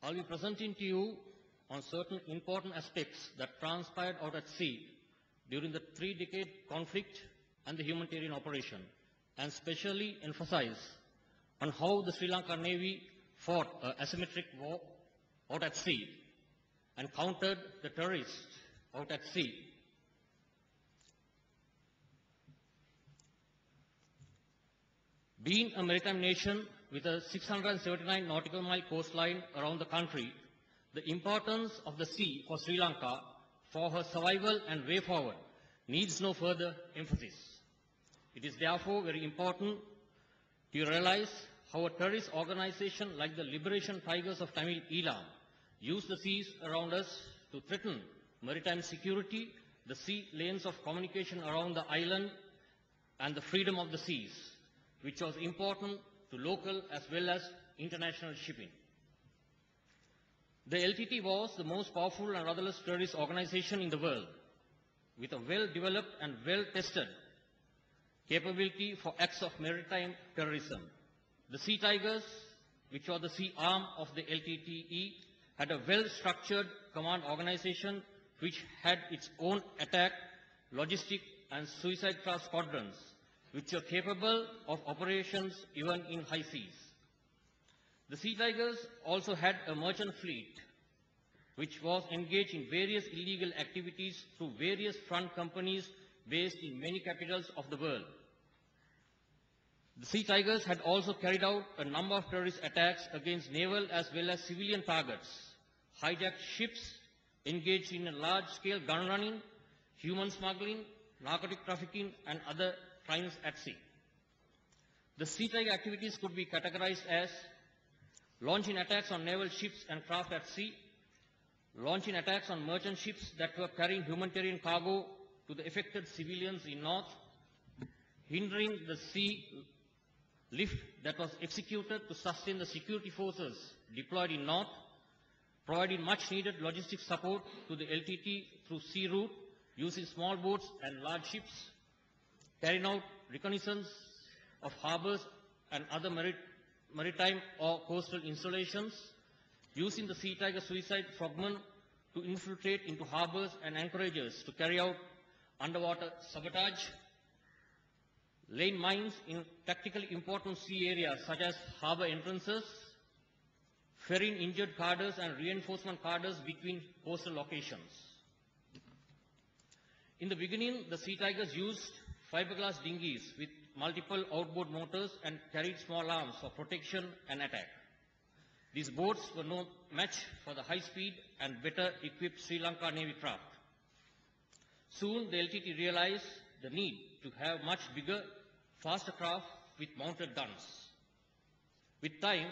I'll be presenting to you on certain important aspects that transpired out at sea during the 3-decade conflict and the humanitarian operation, and specially emphasize on how the Sri Lanka Navy fought an asymmetric war out at sea and countered the terrorists out at sea. Being a maritime nation with a 679 nautical mile coastline around the country, the importance of the sea for Sri Lanka for her survival and way forward needs no further emphasis. It is therefore very important to realize how a terrorist organization like the Liberation Tigers of Tamil Eelam use the seas around us to threaten maritime security, the sea lanes of communication around the island, and the freedom of the seas, which was important to local as well as international shipping. The LTT was the most powerful and rudderless terrorist organization in the world, with a well-developed and well-tested capability for acts of maritime terrorism. The Sea Tigers, which was the sea arm of the LTTE, had a well-structured command organization which had its own attack, logistic and suicide craft squadrons, which were capable of operations even in high seas. The Sea Tigers also had a merchant fleet, which was engaged in various illegal activities through various front companies based in many capitals of the world. The Sea Tigers had also carried out a number of terrorist attacks against naval as well as civilian targets, hijacked ships, engaged in a large-scale gun running, human smuggling, narcotic trafficking, and other crimes at sea. The Sea Tiger activities could be categorized as launching attacks on naval ships and craft at sea, launching attacks on merchant ships that were carrying humanitarian cargo to the affected civilians in north, hindering the sea lift that was executed to sustain the security forces deployed in north, providing much needed logistic support to the LTT through sea route using small boats and large ships, carrying out reconnaissance of harbors and other maritime or coastal installations, using the Sea Tiger suicide frogmen to infiltrate into harbors and anchorages to carry out underwater sabotage, laying mines in tactically important sea areas such as harbor entrances, ferrying injured cargoes and reinforcement cargoes between coastal locations. In the beginning, the Sea Tigers used fiberglass dinghies with multiple outboard motors and carried small arms for protection and attack. These boats were no match for the high-speed and better-equipped Sri Lanka Navy craft. Soon, the LTT realized the need to have much bigger, faster craft with mounted guns. With time,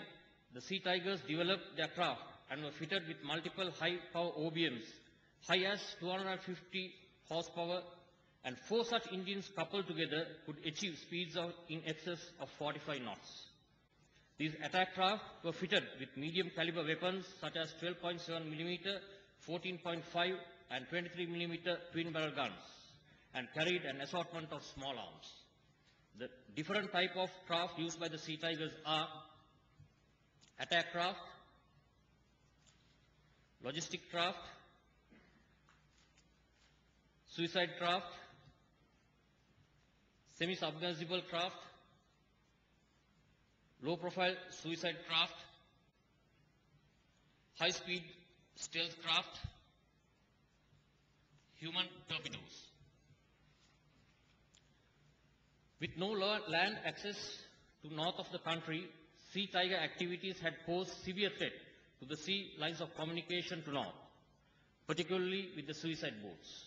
the Sea Tigers developed their craft and were fitted with multiple high-power OBMs, high as 250 horsepower, and 4 such engines coupled together could achieve speeds in excess of 45 knots. These attack craft were fitted with medium caliber weapons such as 12.7 mm, 14.5 and 23 mm twin barrel guns, and carried an assortment of small arms. The different type of craft used by the Sea Tigers are attack craft, logistic craft, suicide craft, semi-submersible craft, low-profile suicide craft, high-speed stealth craft, human torpedoes. With no land access to north of the country, Sea Tiger activities had posed severe threat to the sea lines of communication to north, particularly with the suicide boats.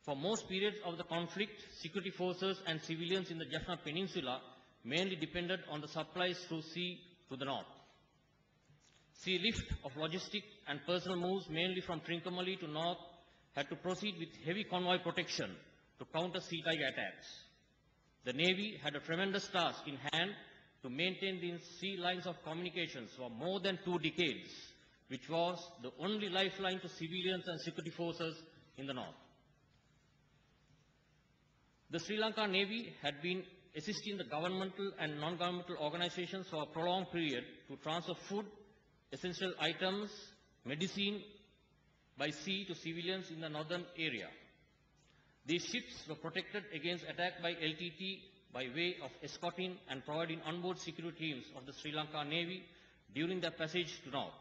For most periods of the conflict, security forces and civilians in the Jaffna Peninsula mainly depended on the supplies through sea to the north. Sea lift of logistic and personal moves mainly from Trincomalee to north had to proceed with heavy convoy protection to counter Sea Tiger attacks. The Navy had a tremendous task in hand to maintain these sea lines of communications for more than 2 decades, which was the only lifeline to civilians and security forces in the north. The Sri Lanka Navy had been assisting the governmental and non-governmental organizations for a prolonged period to transfer food, essential items, medicine by sea to civilians in the northern area. These ships were protected against attack by LTT by way of escorting and providing onboard security teams of the Sri Lanka Navy during their passage to north.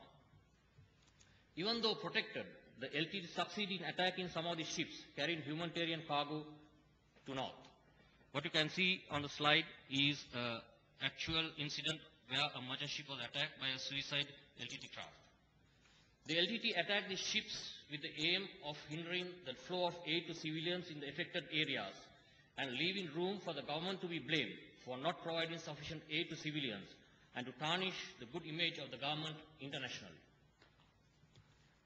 Even though protected, the LTT succeeded in attacking some of the ships carrying humanitarian cargo to north. What you can see on the slide is an actual incident where a merchant ship was attacked by a suicide LTT craft. The LTT attacked the ships with the aim of hindering the flow of aid to civilians in the affected areas and leaving room for the government to be blamed for not providing sufficient aid to civilians and to tarnish the good image of the government internationally.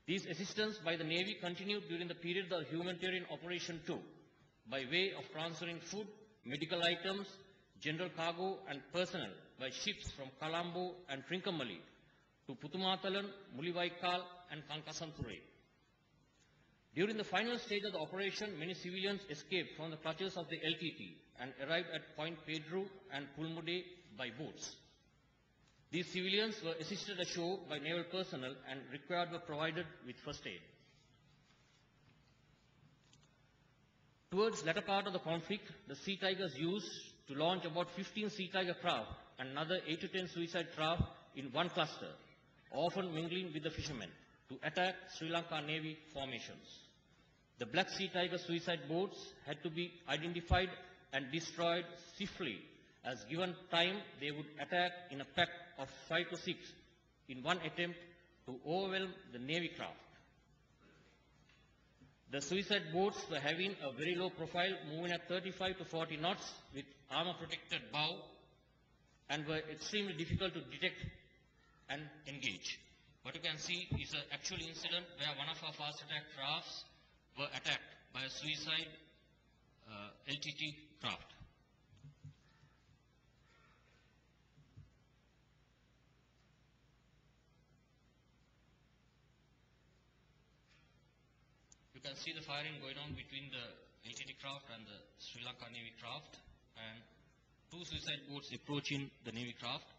These assistance by the Navy continued during the period of the humanitarian operation too, by way of transferring food, medical items, general cargo and personnel by ships from Colombo and Trincomalee to Putumathalan, Mulivaikal and Kankasanture. During the final stage of the operation, many civilians escaped from the clutches of the LTT and arrived at Point Pedro and Pulmude by boats. These civilians were assisted ashore by naval personnel and required were provided with first aid. Towards the latter part of the conflict, the Sea Tigers used to launch about 15 Sea Tiger craft and another 8 to 10 suicide craft in one cluster, often mingling with the fishermen, to attack Sri Lanka Navy formations. The Black Sea Tiger suicide boats had to be identified and destroyed swiftly, as given time they would attack in a pack of 5 to 6 in one attempt to overwhelm the Navy craft. The suicide boats were having a very low profile, moving at 35 to 40 knots with armor-protected bow and were extremely difficult to detect and engage. What you can see is an actual incident where one of our fast attack crafts were attacked by a suicide LTT craft. You can see the firing going on between the LTT craft and the Sri Lanka Navy craft, and 2 suicide boats approaching the Navy craft,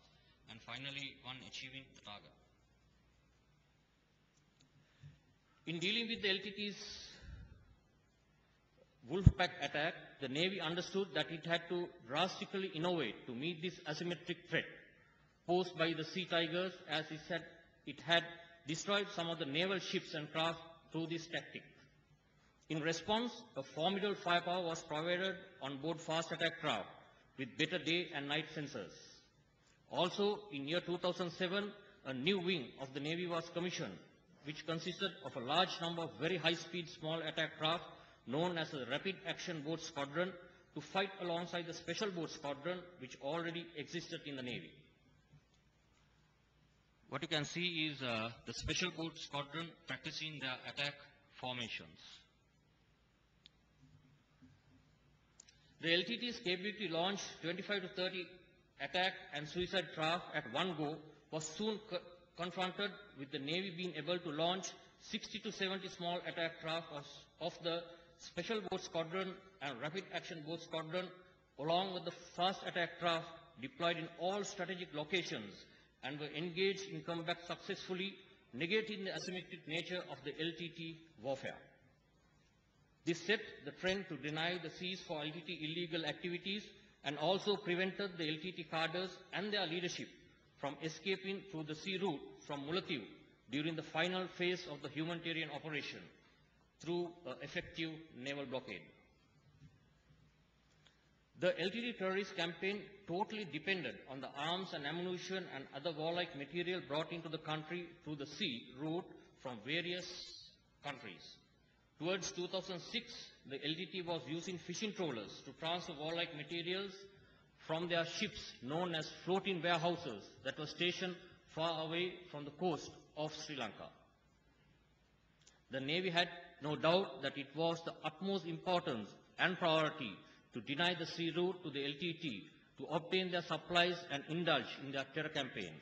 and finally one achieving the target. In dealing with the LTT's Wolfpack attack, the Navy understood that it had to drastically innovate to meet this asymmetric threat posed by the Sea Tigers, as it had destroyed some of the naval ships and craft through this tactic. In response, a formidable firepower was provided on board fast attack craft with better day and night sensors. Also, in year 2007, a new wing of the Navy was commissioned, which consisted of a large number of very high-speed small attack craft known as the Rapid Action Boat Squadron to fight alongside the Special Boat Squadron, which already existed in the Navy. What you can see is the Special Boat Squadron practicing their attack formations. The LTT's capability to launch 25 to 30 attack and suicide craft at one go was soon confronted with the Navy being able to launch 60 to 70 small attack craft of the Special Boat Squadron and Rapid Action Boat Squadron, along with the fast attack craft deployed in all strategic locations and were engaged in combat successfully, negating the asymmetric nature of the LTT warfare. This set the trend to deny the seas for LTT illegal activities and also prevented the LTT cadres and their leadership from escaping through the sea route from Mullaitivu during the final phase of the humanitarian operation through effective naval blockade. The LTT terrorist campaign totally depended on the arms and ammunition and other warlike material brought into the country through the sea route from various countries. Towards 2006, the LTT was using fishing trawlers to transfer warlike materials from their ships known as floating warehouses that were stationed far away from the coast of Sri Lanka. The Navy had no doubt that it was the utmost importance and priority to deny the sea route to the LTT to obtain their supplies and indulge in their terror campaign.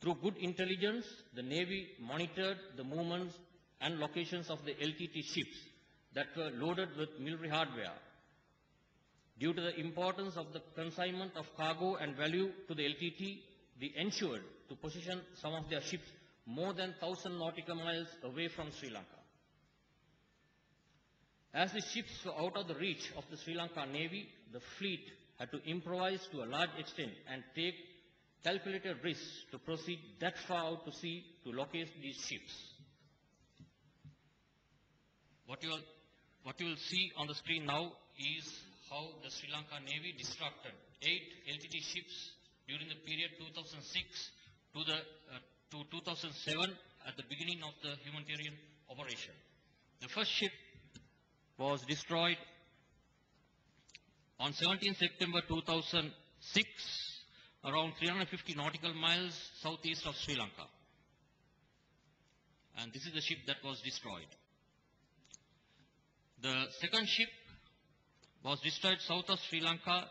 Through good intelligence, the Navy monitored the movements and locations of the LTT ships that were loaded with military hardware. Due to the importance of the consignment of cargo and value to the LTT, they ensured to position some of their ships more than 1,000 nautical miles away from Sri Lanka. As the ships were out of the reach of the Sri Lanka Navy, the fleet had to improvise to a large extent and take calculated risks to proceed that far out to sea to locate these ships. What you will see on the screen now is how the Sri Lanka Navy destructed 8 LTT ships during the period 2006 to 2007 at the beginning of the humanitarian operation. The first ship was destroyed on 17 September 2006, around 350 nautical miles southeast of Sri Lanka. And this is the ship that was destroyed. The second ship was destroyed south of Sri Lanka,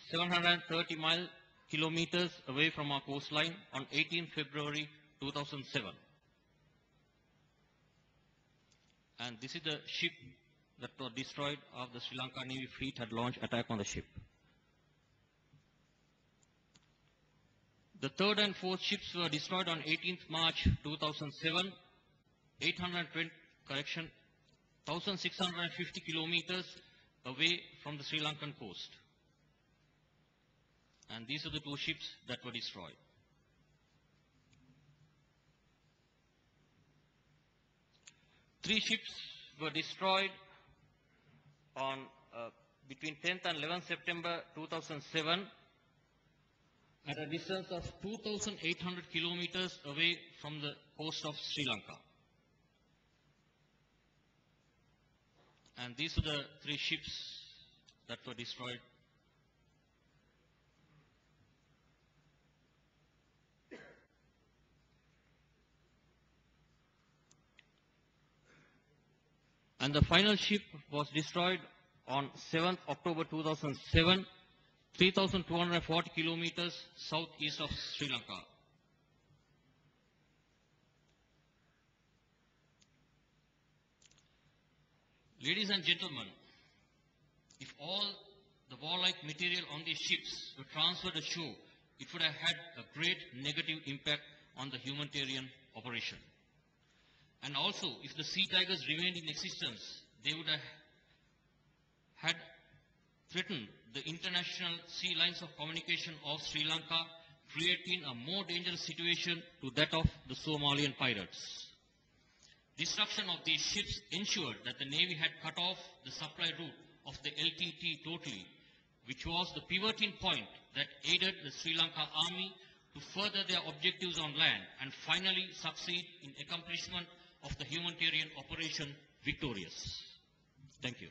730 kilometers away from our coastline on 18 February 2007. And this is the ship that was destroyed after the Sri Lanka Navy fleet had launched attack on the ship. The third and fourth ships were destroyed on 18th March 2007, 1,650 kilometers away from the Sri Lankan coast. And these are the two ships that were destroyed. Three ships were destroyed on between 10th and 11th September 2007 at a distance of 2,800 kilometers away from the coast of Sri Lanka. And these are the three ships that were destroyed. And the final ship was destroyed on 7th October 2007, 3,240 kilometers southeast of Sri Lanka. Ladies and gentlemen, if all the warlike material on these ships were transferred ashore, it would have had a great negative impact on the humanitarian operation. And also, if the Sea Tigers remained in existence, they would have had threatened the international sea lines of communication of Sri Lanka, creating a more dangerous situation to that of the Somalian pirates. Destruction of these ships ensured that the Navy had cut off the supply route of the LTT totally, which was the pivoting point that aided the Sri Lanka Army to further their objectives on land and finally succeed in accomplishment of the humanitarian operation victorious. Thank you.